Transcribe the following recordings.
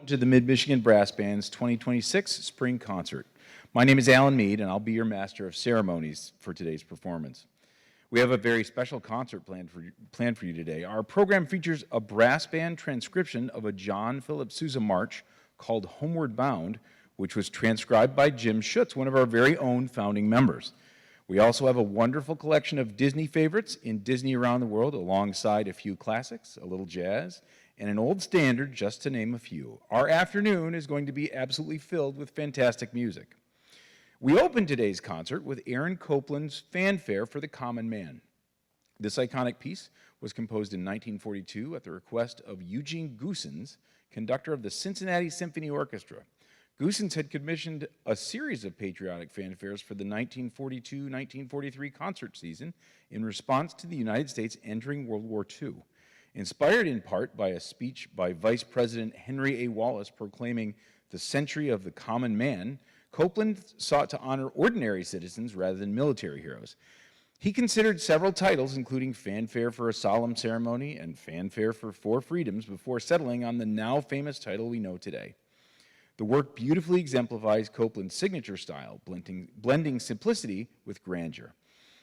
to the Mid-Michigan Brass Band's 2026 Spring Concert. My name is Alan Mead, and I'll be your Master of Ceremonies for today's performance. We have a very special concert planned for you today. Our program features a brass band transcription of a John Philip Sousa march called Homeward Bound, which was transcribed by Jim Schutz, one of our very own founding members. We also have a wonderful collection of Disney favorites in Disney Around the World, alongside a few classics, a little jazz, and an old standard, just to name a few. Our afternoon is going to be absolutely filled with fantastic music. We open today's concert with Aaron Copland's Fanfare for the Common Man. This iconic piece was composed in 1942 at the request of Eugene Goossens, conductor of the Cincinnati Symphony Orchestra. Goossens had commissioned a series of patriotic fanfares for the 1942-1943 concert season in response to the United States entering World War II. Inspired in part by a speech by Vice President Henry A. Wallace proclaiming the century of the common man, Copland sought to honor ordinary citizens rather than military heroes. He considered several titles, including Fanfare for a Solemn Ceremony and Fanfare for Four Freedoms, before settling on the now famous title we know today. The work beautifully exemplifies Copland's signature style, blending simplicity with grandeur.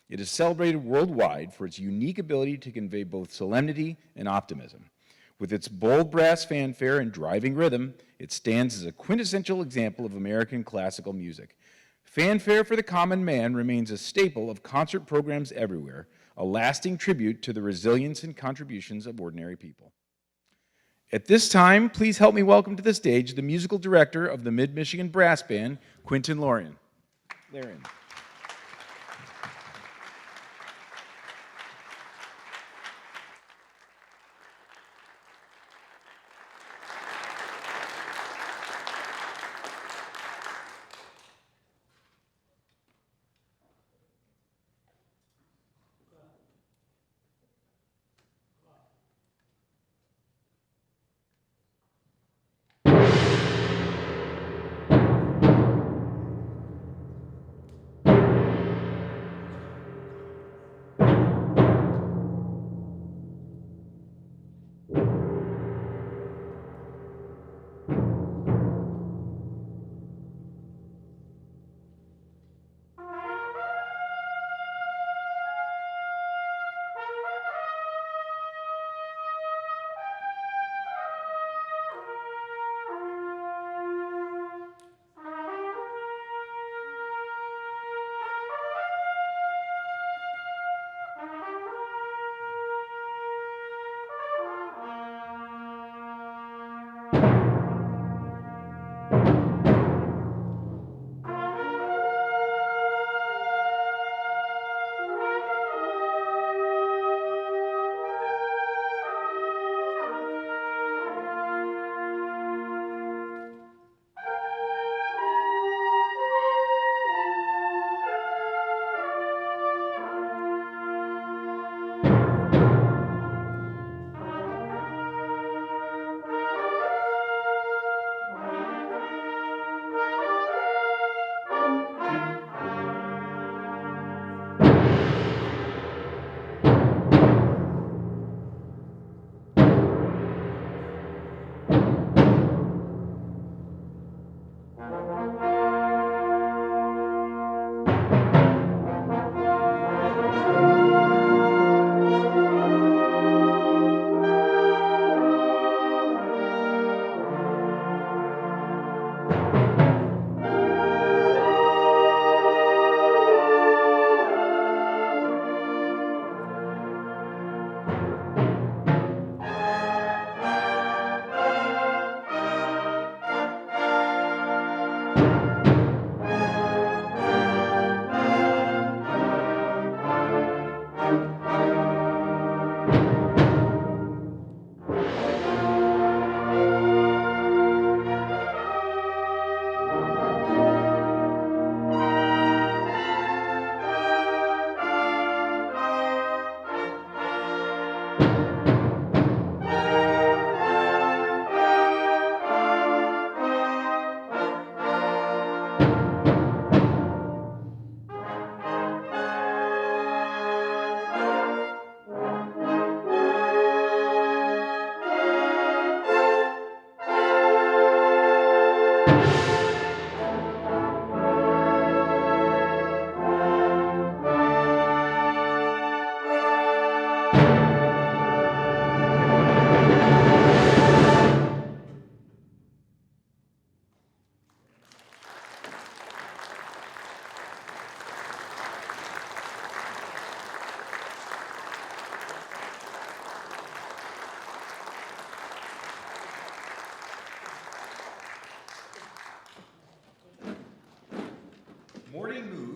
It is celebrated worldwide for its unique ability to convey both solemnity and optimism. With its bold brass fanfare and driving rhythm, it stands as a quintessential example of American classical music. Fanfare for the Common Man remains a staple of concert programs everywhere, a lasting tribute to the resilience and contributions of ordinary people. At this time, please help me welcome to the stage the musical director of the Mid-Michigan Brass Band, Quentin Larian.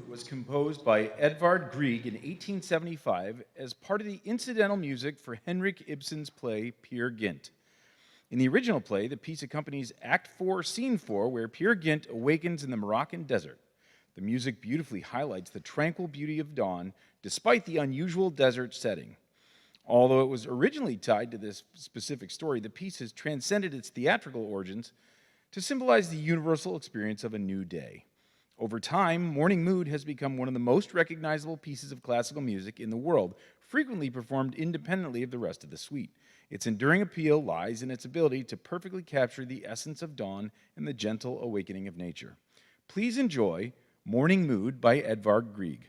was composed by Edvard Grieg in 1875 as part of the incidental music for Henrik Ibsen's play Peer Gynt. In the original play, the piece accompanies Act 4, Scene 4, where Peer Gynt awakens in the Moroccan desert. The music beautifully highlights the tranquil beauty of dawn despite the unusual desert setting. Although it was originally tied to this specific story, the piece has transcended its theatrical origins to symbolize the universal experience of a new day. Over time, Morning Mood has become one of the most recognizable pieces of classical music in the world, frequently performed independently of the rest of the suite. Its enduring appeal lies in its ability to perfectly capture the essence of dawn and the gentle awakening of nature. Please enjoy Morning Mood by Edvard Grieg.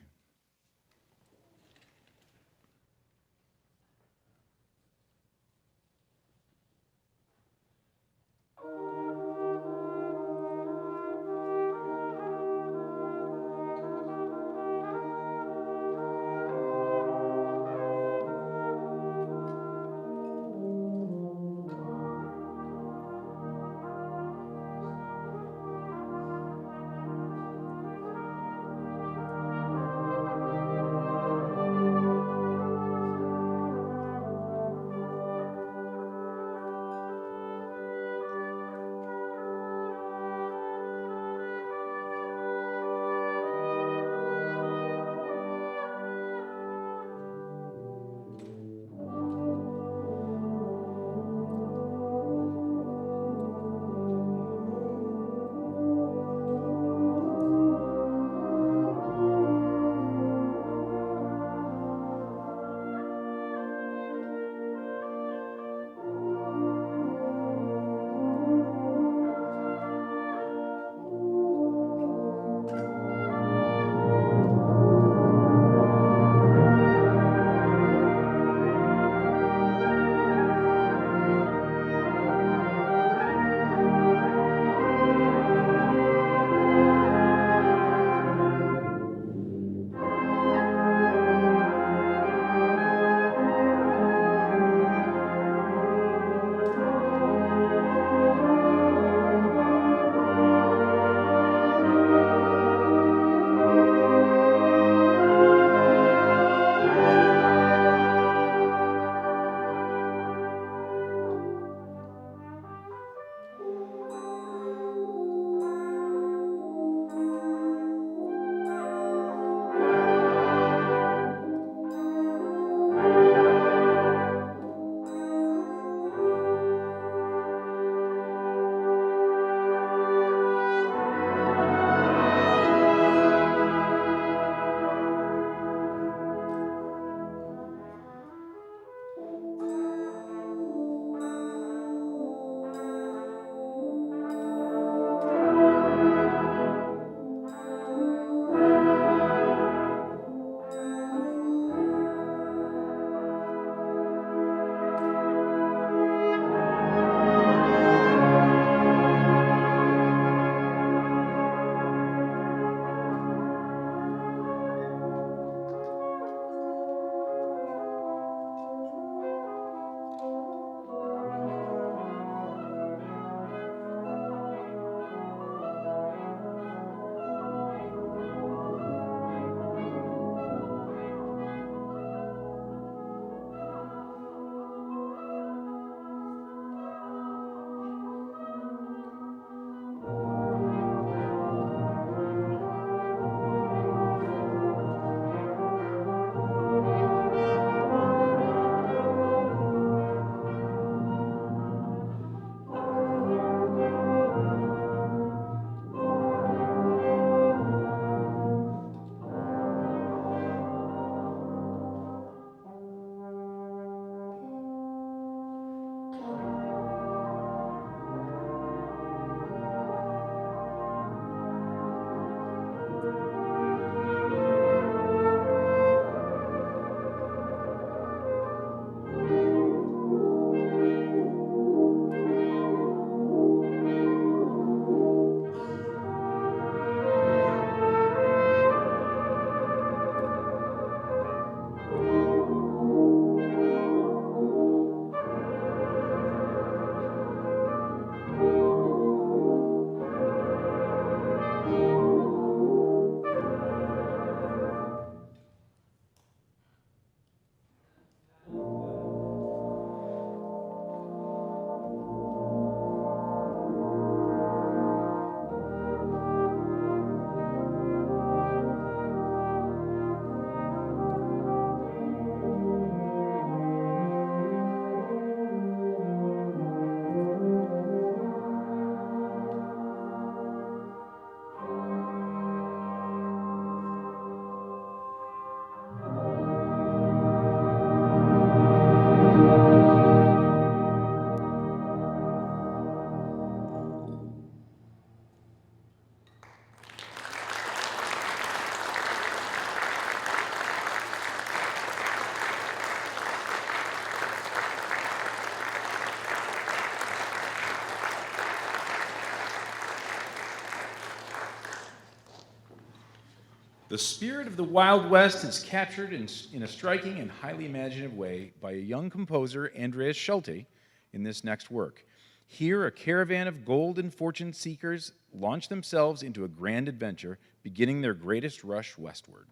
The spirit of the Wild West is captured in a striking and highly imaginative way by a young composer, Andreas Schulte, in this next work. Here, a caravan of gold and fortune seekers launch themselves into a grand adventure, beginning their greatest rush westward.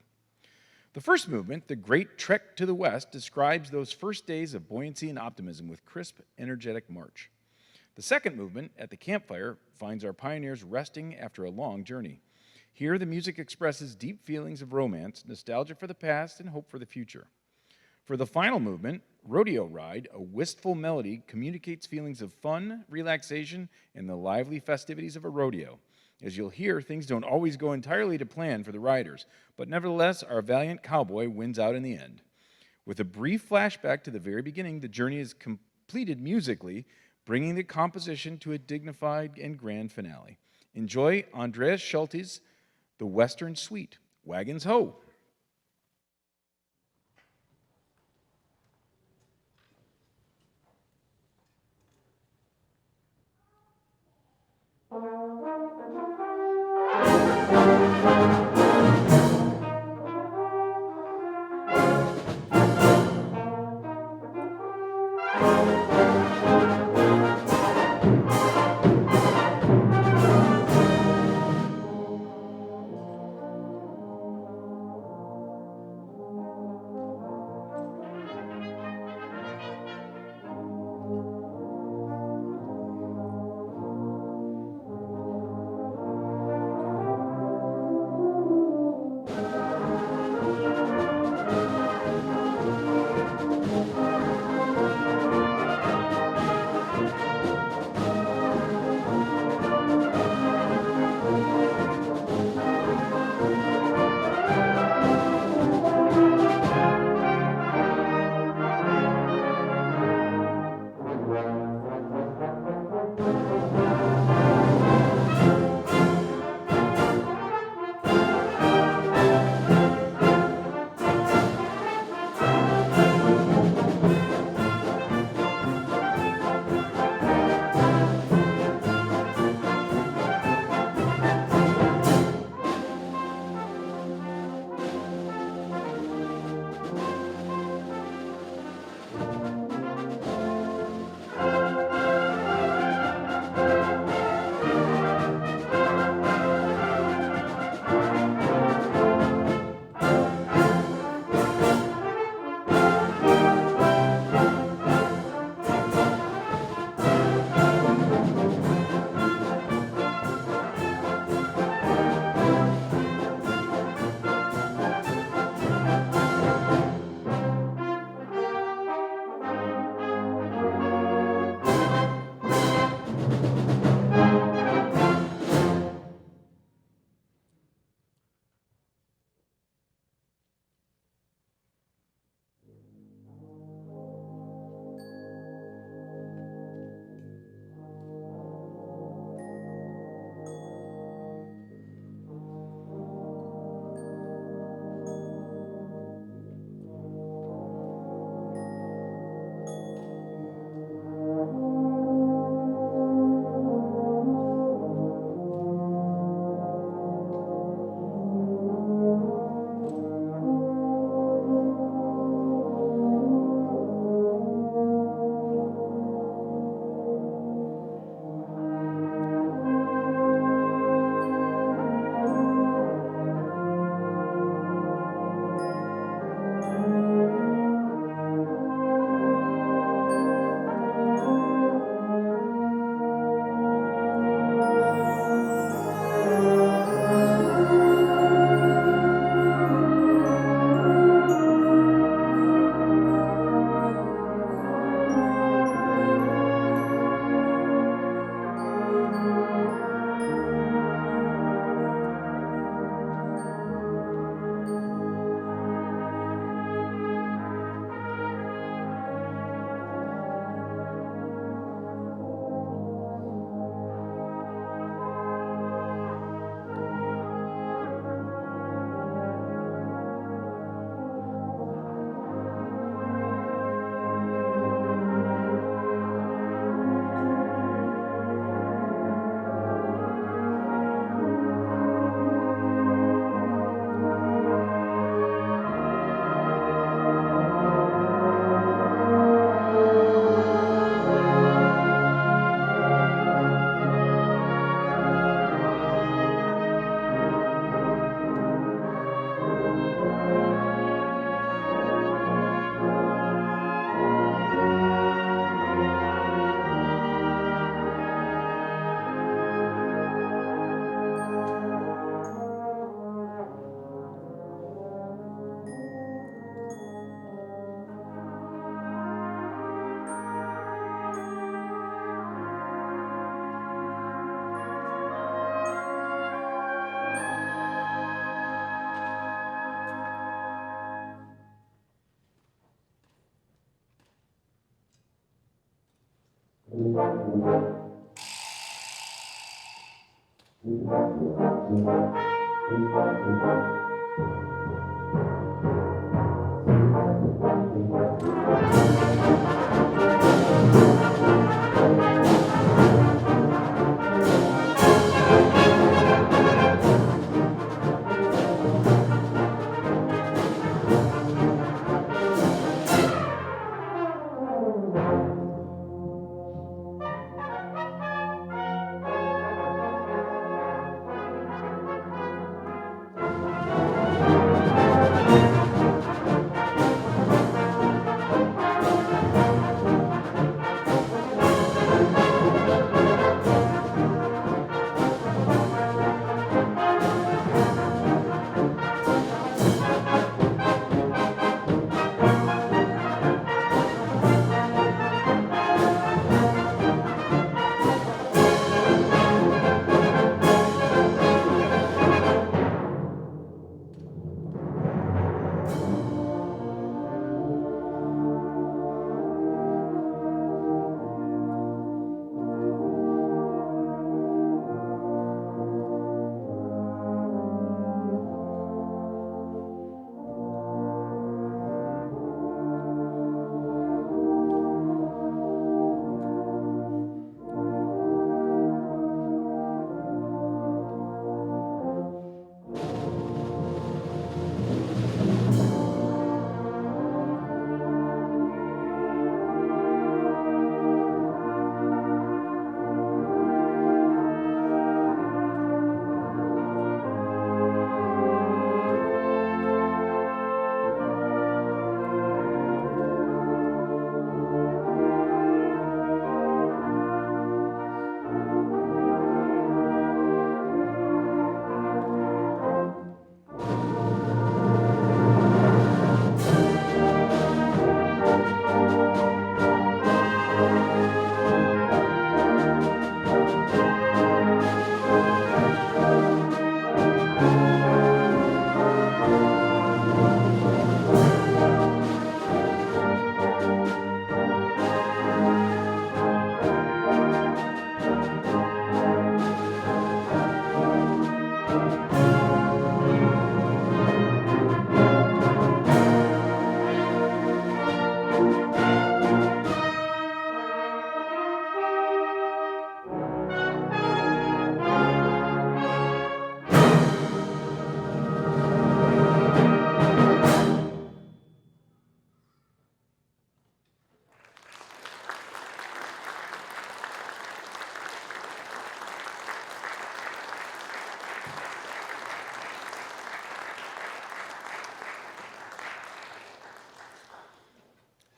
The first movement, The Great Trek to the West, describes those first days of buoyancy and optimism with crisp, energetic march. The second movement, At the Campfire, finds our pioneers resting after a long journey. Here, the music expresses deep feelings of romance, nostalgia for the past, and hope for the future. For the final movement, Rodeo Ride, a wistful melody communicates feelings of fun, relaxation, and the lively festivities of a rodeo. As you'll hear, things don't always go entirely to plan for the riders, but nevertheless, our valiant cowboy wins out in the end. With a brief flashback to the very beginning, the journey is completed musically, bringing the composition to a dignified and grand finale. Enjoy Andreas Schulte's The Western Suite, Wagons Ho!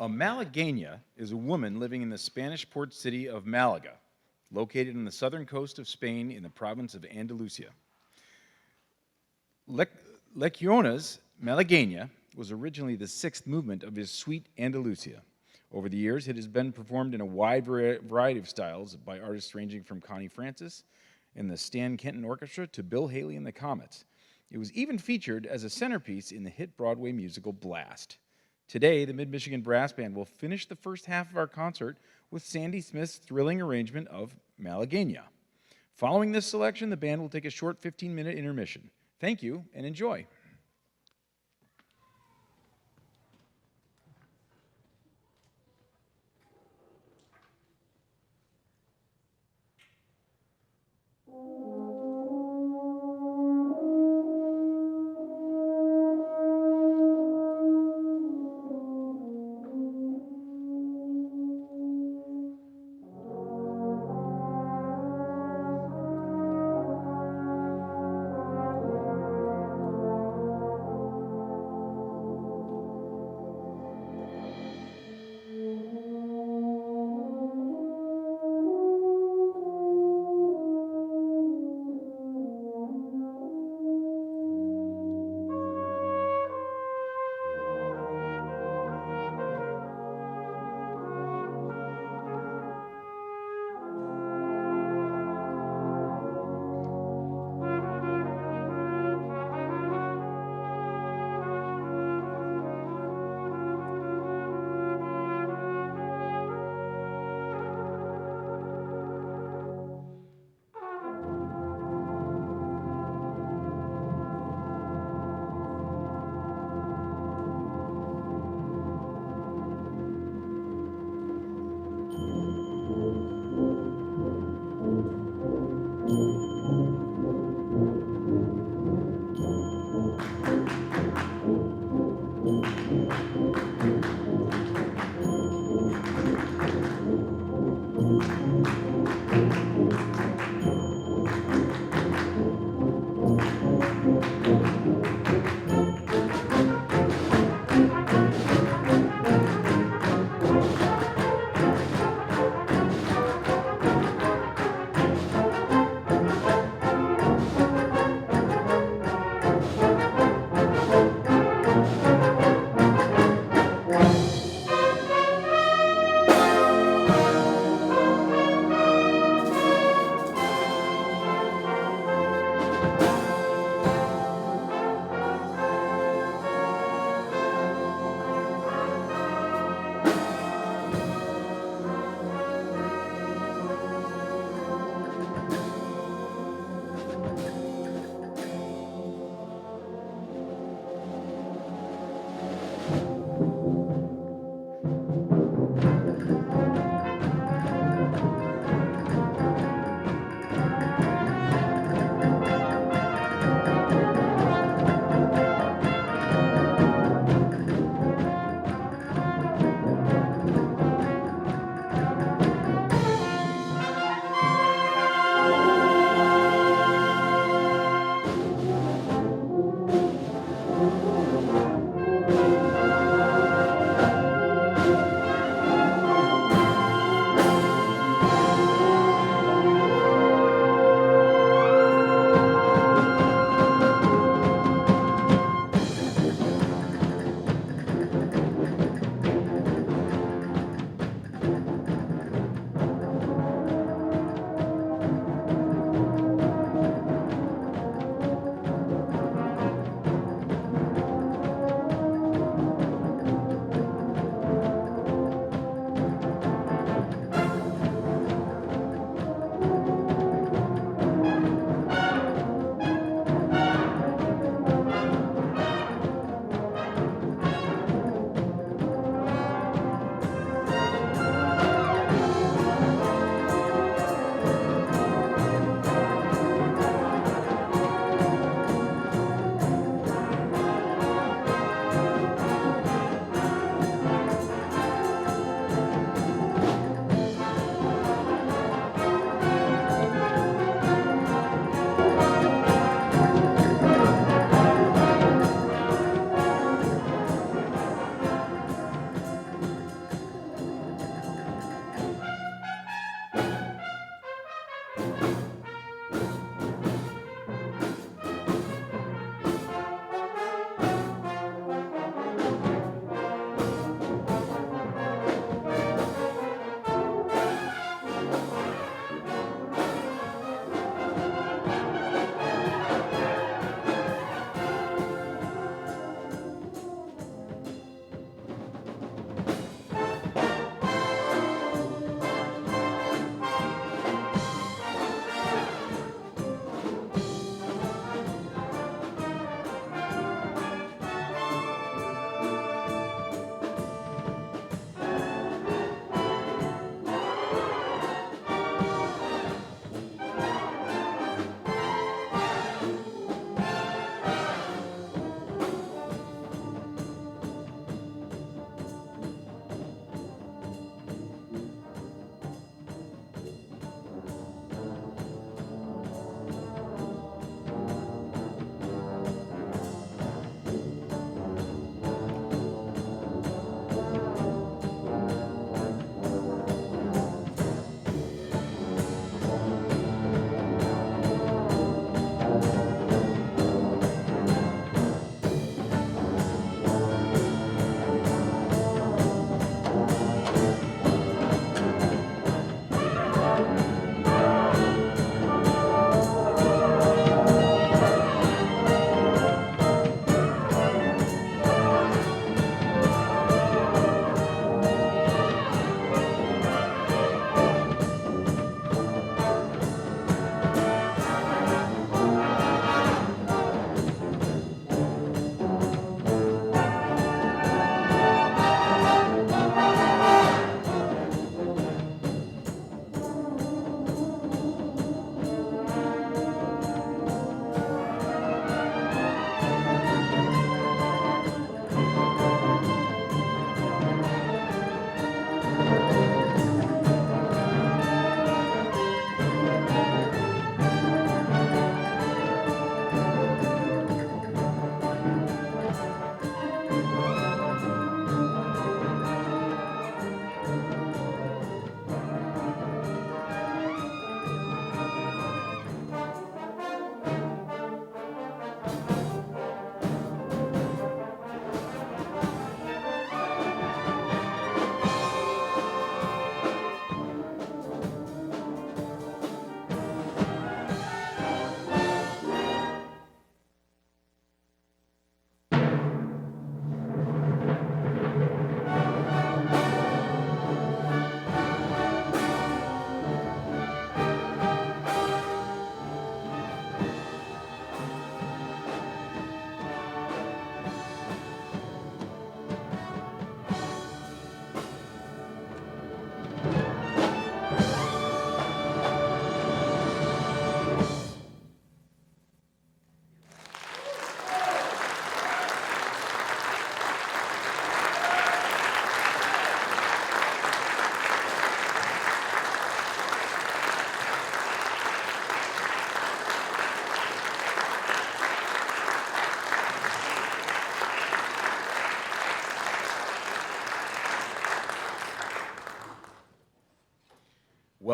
A Malagueña is a woman living in the Spanish port city of Malaga, located on the southern coast of Spain in the province of Andalusia. Lecuona's Malagueña was originally the sixth movement of his Suite Andalusia. Over the years, it has been performed in a wide variety of styles by artists ranging from Connie Francis and the Stan Kenton Orchestra to Bill Haley and the Comets. It was even featured as a centerpiece in the hit Broadway musical Blast. Today, the Mid-Michigan Brass Band will finish the first half of our concert with Sandy Smith's thrilling arrangement of Malagueña. Following this selection, the band will take a short 15-minute intermission. Thank you, and enjoy.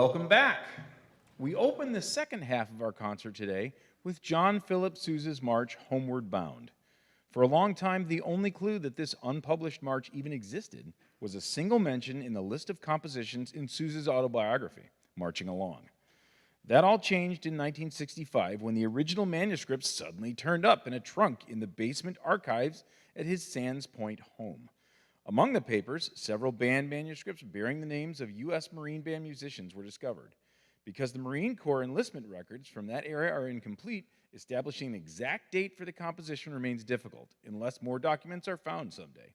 Welcome back. We open the second half of our concert today with John Philip Sousa's march, Homeward Bound. For a long time, the only clue that this unpublished march even existed was a single mention in the list of compositions in Sousa's autobiography, Marching Along. That all changed in 1965 when the original manuscript suddenly turned up in a trunk in the basement archives at his Sands Point home. Among the papers, several band manuscripts bearing the names of U.S. Marine Band musicians were discovered. Because the Marine Corps enlistment records from that era are incomplete, establishing an exact date for the composition remains difficult, unless more documents are found someday.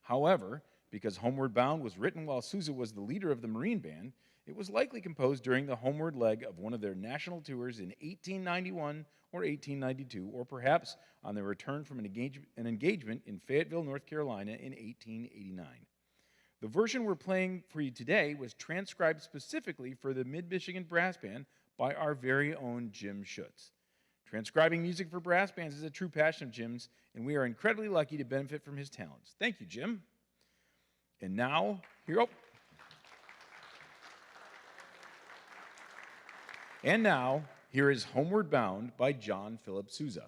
However, because Homeward Bound was written while Sousa was the leader of the Marine Band, it was likely composed during the homeward leg of one of their national tours in 1891 or 1892, or perhaps on their return from an engagement in Fayetteville, North Carolina in 1889. The version we're playing for you today was transcribed specifically for the Mid-Michigan Brass Band by our very own Jim Schutz. Transcribing music for brass bands is a true passion of Jim's, and we are incredibly lucky to benefit from his talents. Thank you, Jim. And now, here is Homeward Bound by John Philip Sousa.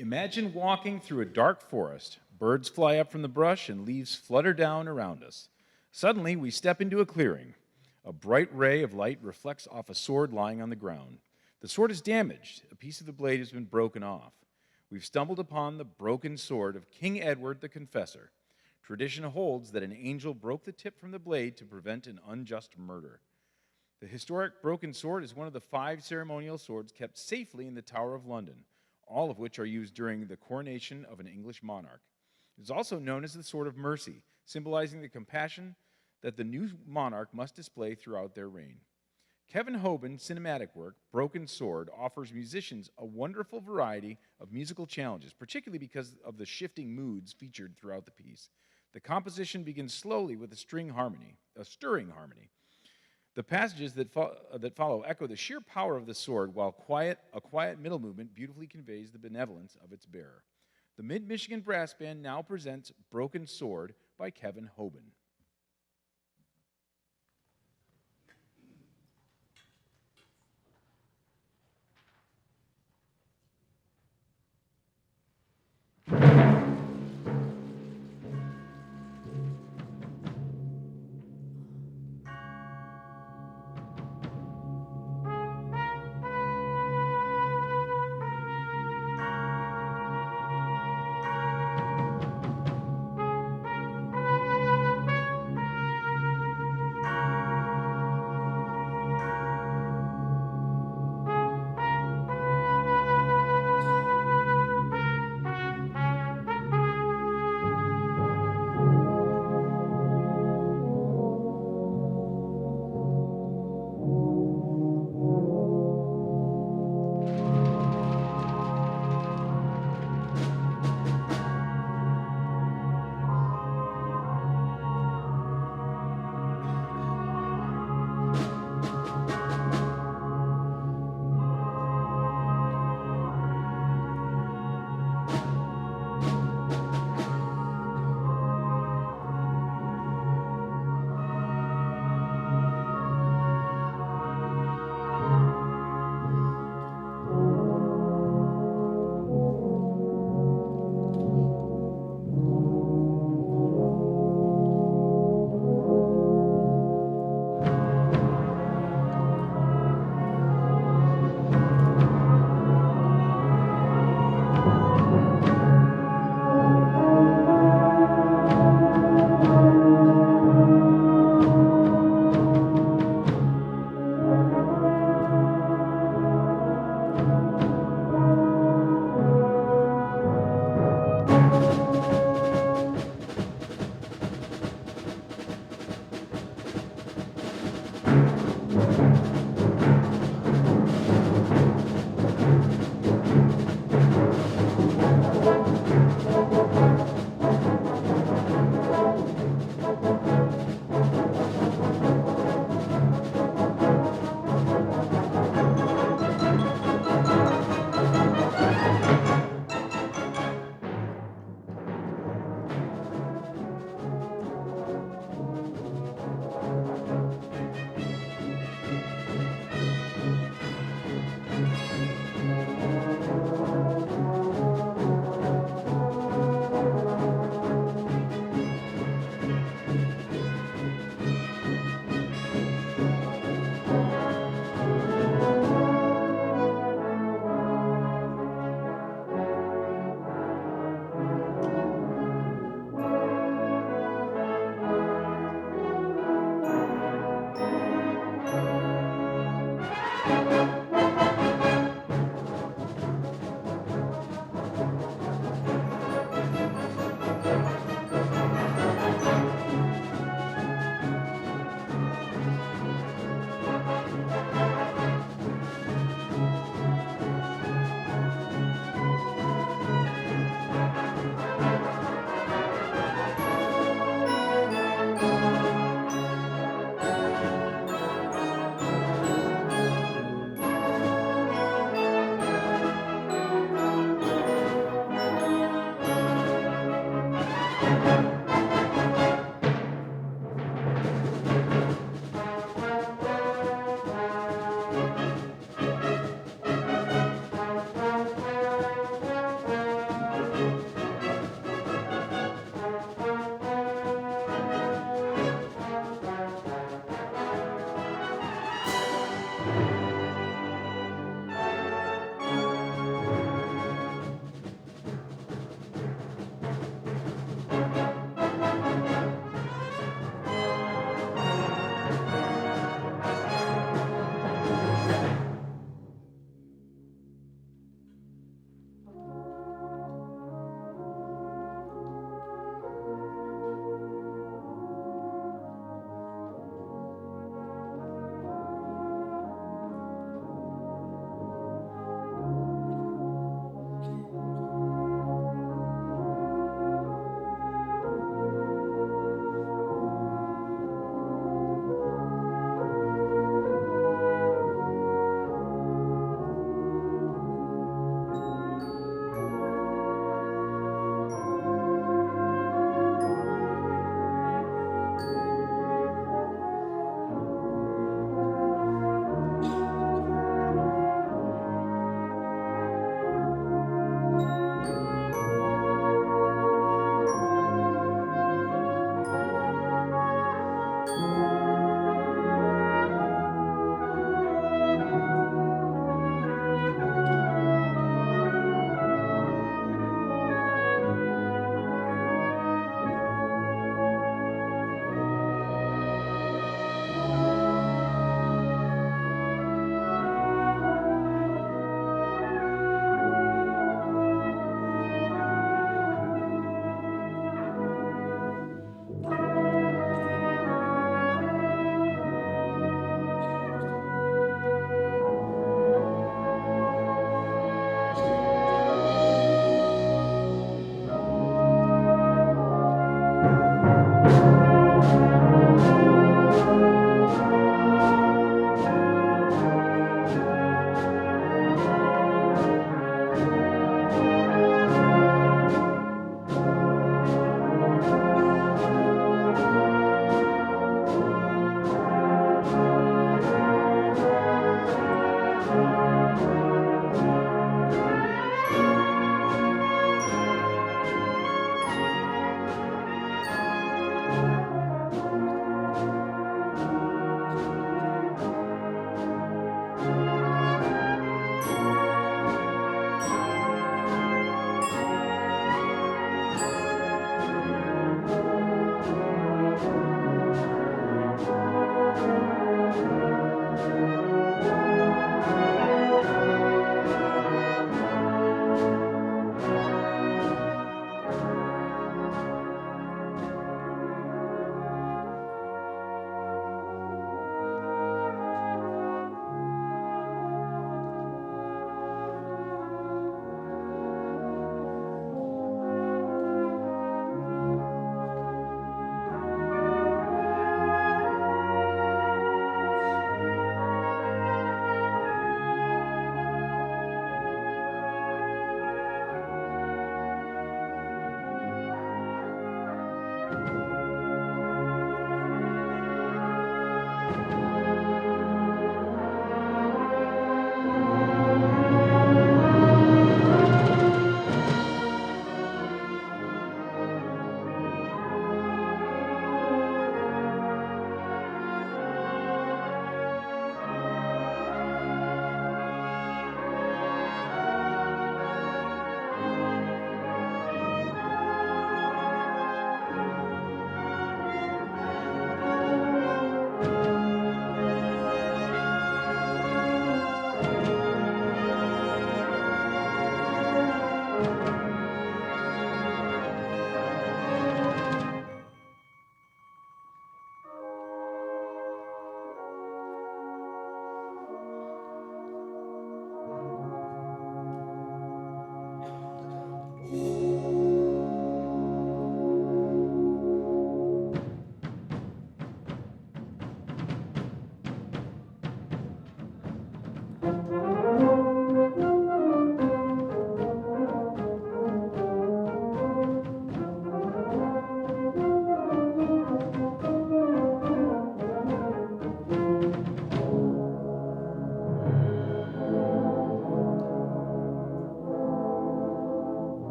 Imagine walking through a dark forest. Birds fly up from the brush and leaves flutter down around us. Suddenly, we step into a clearing. A bright ray of light reflects off a sword lying on the ground. The sword is damaged. A piece of the blade has been broken off. We've stumbled upon the broken sword of King Edward the Confessor. Tradition holds that an angel broke the tip from the blade to prevent an unjust murder. The historic broken sword is one of the 5 ceremonial swords kept safely in the Tower of London, all of which are used during the coronation of an English monarch. It is also known as the Sword of Mercy, symbolizing the compassion that the new monarch must display throughout their reign. Kevin Hoban's cinematic work, Broken Sword, offers musicians a wonderful variety of musical challenges, particularly because of the shifting moods featured throughout the piece. The composition begins slowly with a stirring harmony. The passages that follow echo the sheer power of the sword, while a quiet middle movement beautifully conveys the benevolence of its bearer. The Mid-Michigan Brass Band now presents Broken Sword by Kevin Hoban.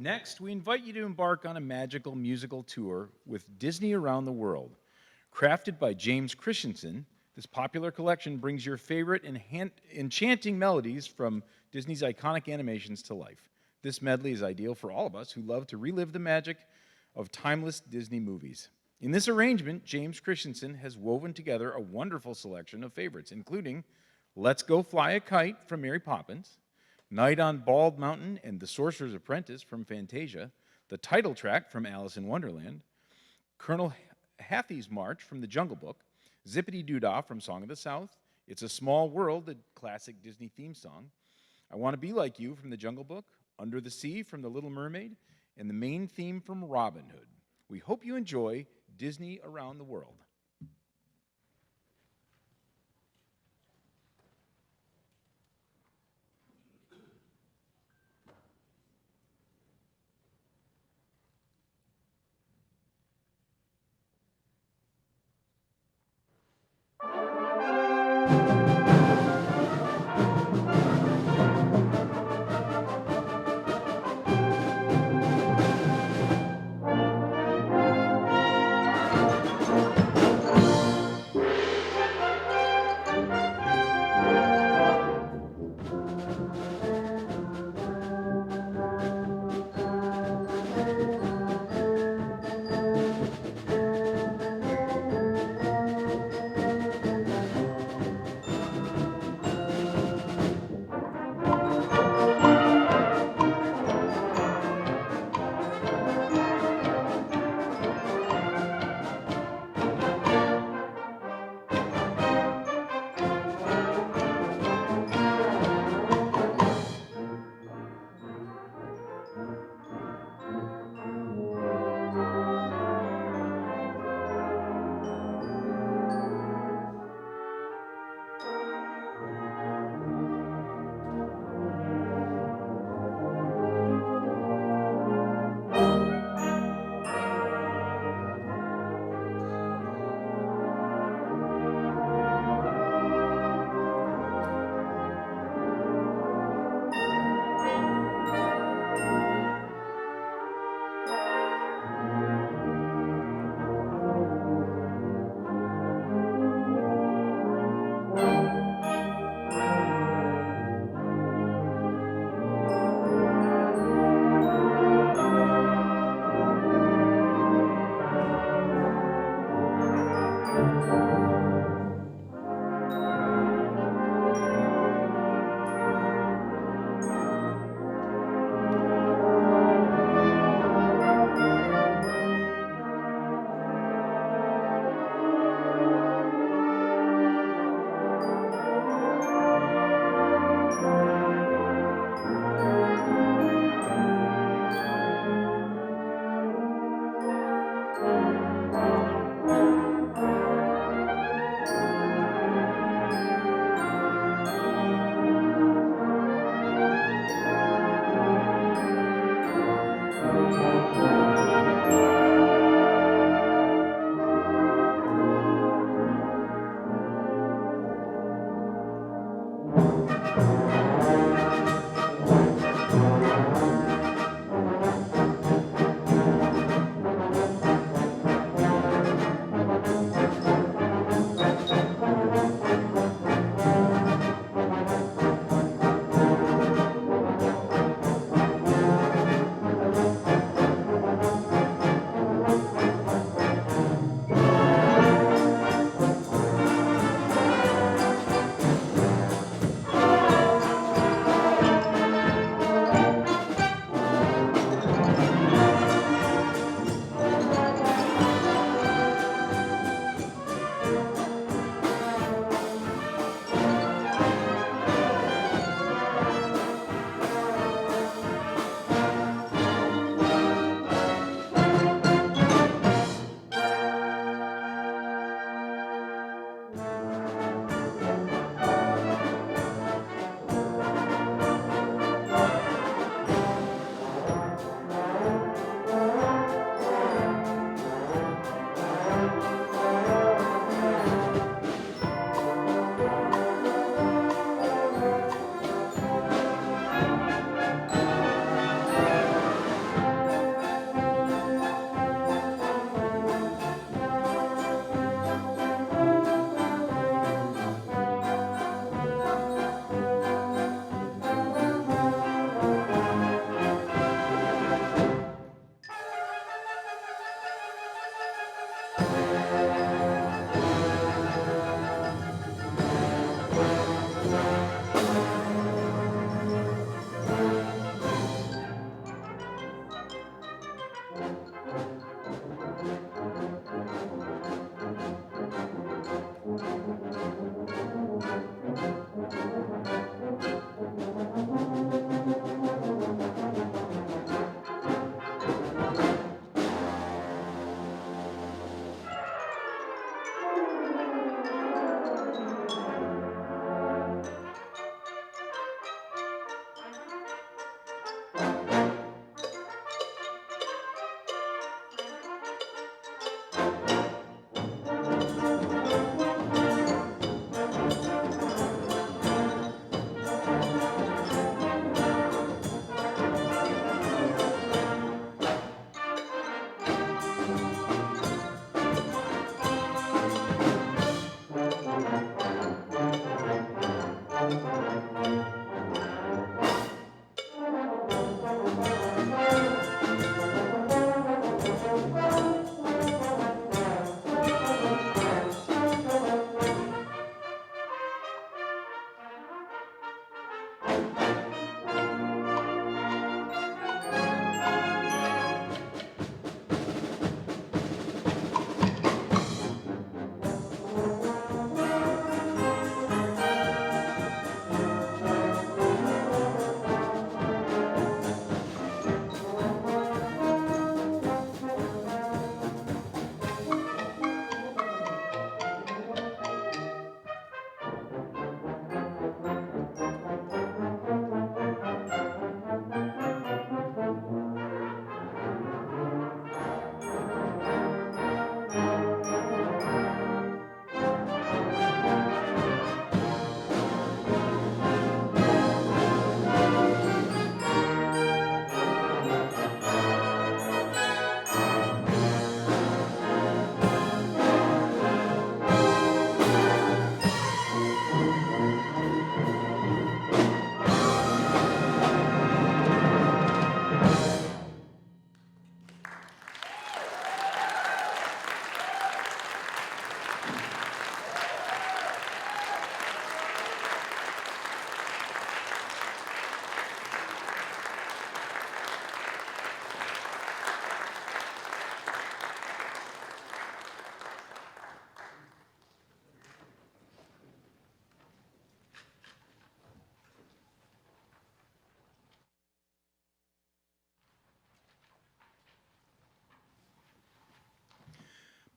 Next, we invite you to embark on a magical musical tour with Disney Around the World. Crafted by James Christensen, this popular collection brings your favorite enchanting melodies from Disney's iconic animations to life. This medley is ideal for all of us who love to relive the magic of timeless Disney movies. In this arrangement, James Christensen has woven together a wonderful selection of favorites, including Let's Go Fly a Kite from Mary Poppins, Night on Bald Mountain and The Sorcerer's Apprentice from Fantasia, the title track from Alice in Wonderland, Colonel Hathie's March from The Jungle Book, Zippity Doo-Dah from Song of the South, It's a Small World, the classic Disney theme song, I Want to Be Like You from The Jungle Book, Under the Sea from The Little Mermaid, and the main theme from Robin Hood. We hope you enjoy Disney Around the World.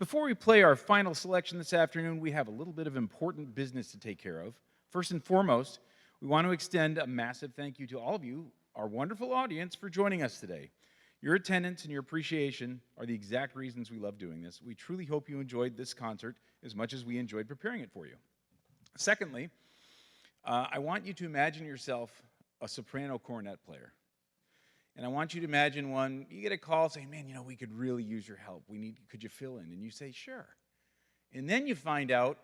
Before we play our final selection this afternoon, we have a little bit of important business to take care of. First and foremost, we want to extend a massive thank you to all of you, our wonderful audience, for joining us today. Your attendance and your appreciation are the exact reasons we love doing this. We truly hope you enjoyed this concert as much as we enjoyed preparing it for you. Secondly, I want you to imagine yourself a soprano cornet player. And I want you to imagine you get a call saying, man, we could really use your help. Could you fill in? And you say, sure. And then you find out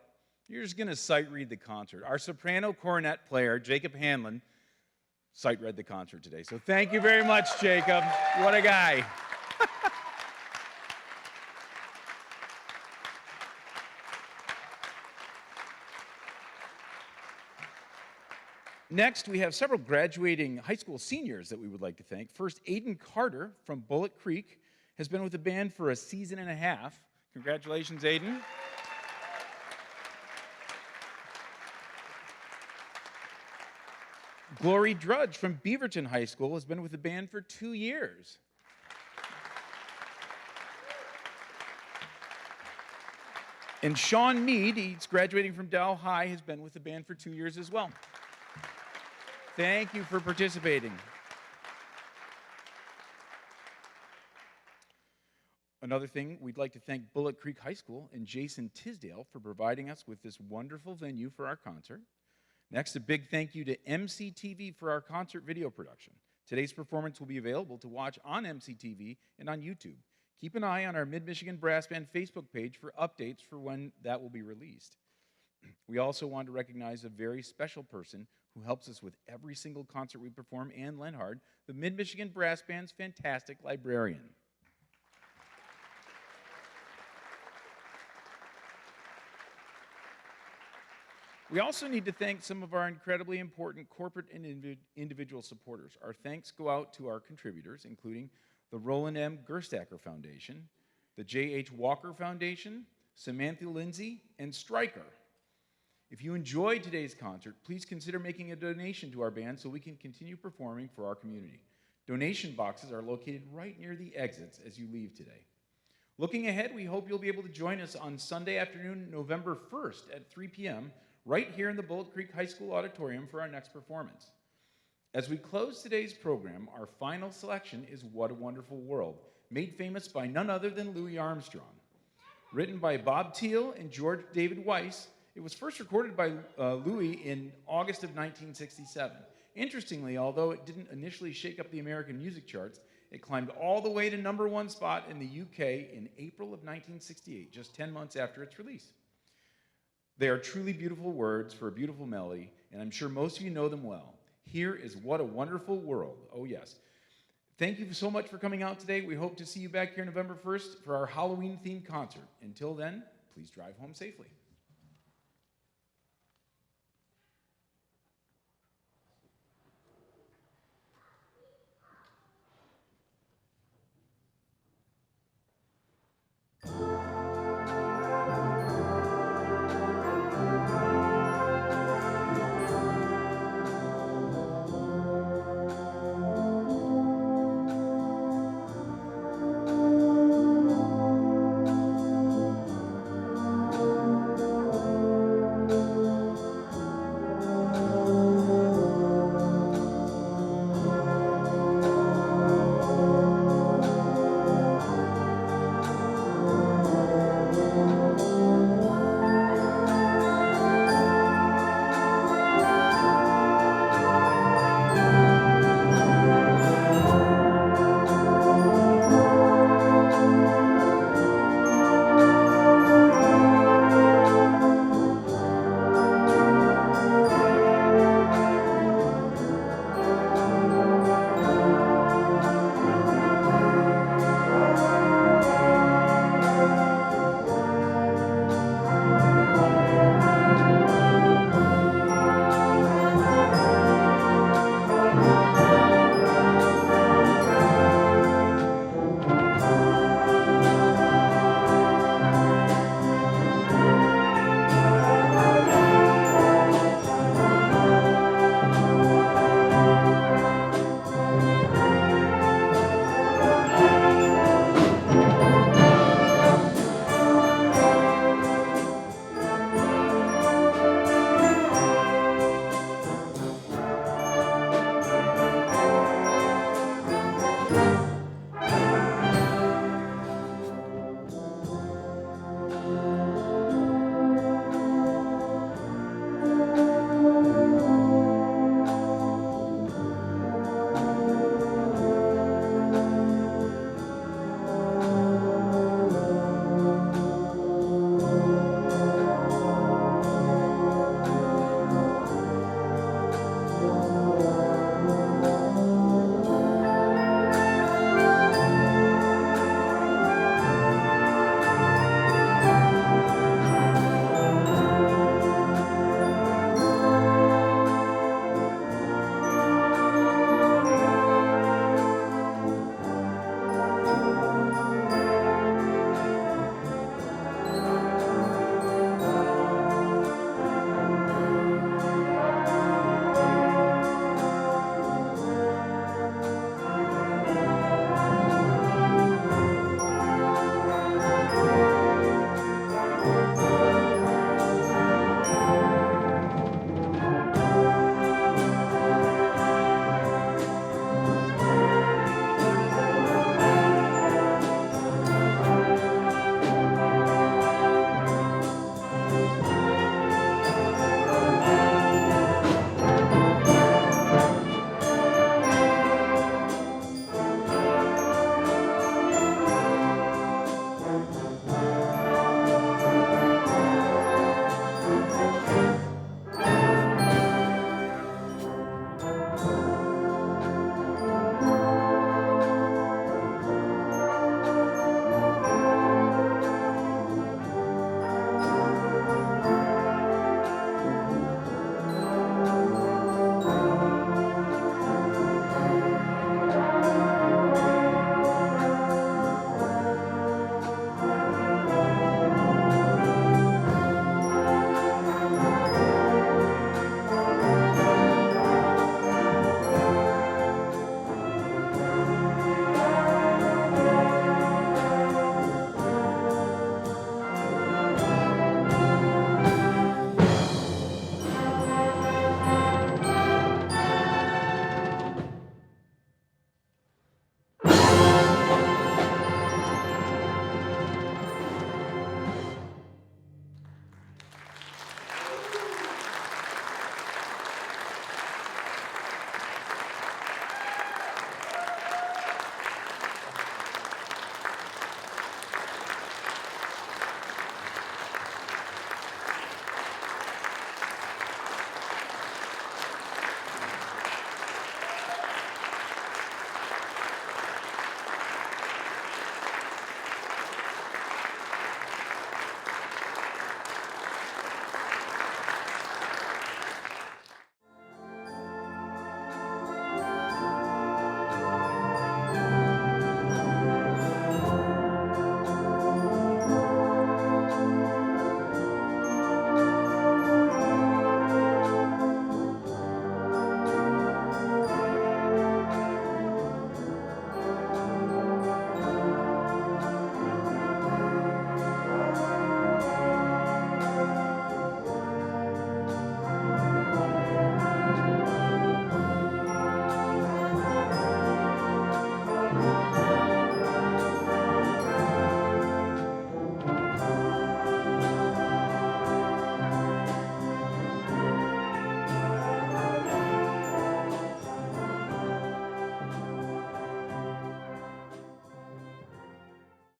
you're just going to sight read the concert. Our soprano cornet player, Jacob Hanlon, sight read the concert today. So thank you very much, Jacob. What a guy. Next, we have several graduating high school seniors that we would like to thank. First, Aiden Carter from Bullet Creek has been with the band for a season and a half. Congratulations, Aiden. Glory Drudge from Beaverton High School has been with the band for 2 years. And Sean Mead, he's graduating from Dow High, has been with the band for 2 years as well. Thank you for participating. Another thing, we'd like to thank Bullet Creek High School and Jason Tisdale for providing us with this wonderful venue for our concert. Next, a big thank you to MCTV for our concert video production. Today's performance will be available to watch on MCTV and on YouTube. Keep an eye on our Mid-Michigan Brass Band Facebook page for updates for when that will be released. We also want to recognize a very special person who helps us with every single concert we perform, Ann Lenhard, the Mid-Michigan Brass Band's fantastic librarian. We also need to thank some of our incredibly important corporate and individual supporters. Our thanks go out to our contributors, including the Roland M. Gerstacker Foundation, the J.H. Walker Foundation, Samantha Lindsay, and Stryker. If you enjoyed today's concert, please consider making a donation to our band so we can continue performing for our community. Donation boxes are located right near the exits as you leave today. Looking ahead, we hope you'll be able to join us on Sunday afternoon, November 1st at 3 p.m., right here in the Bullet Creek High School Auditorium for our next performance. As we close today's program, our final selection is What a Wonderful World, made famous by none other than Louis Armstrong. Written by Bob Thiel and George David Weiss, it was first recorded by Louis in August of 1967. Interestingly, although it didn't initially shake up the American music charts, it climbed all the way to #1 spot in the UK in April of 1968, just 10 months after its release. They are truly beautiful words for a beautiful melody, and I'm sure most of you know them well. Here is What a Wonderful World. Oh, yes. Thank you so much for coming out today. We hope to see you back here November 1st for our Halloween-themed concert. Until then, please drive home safely.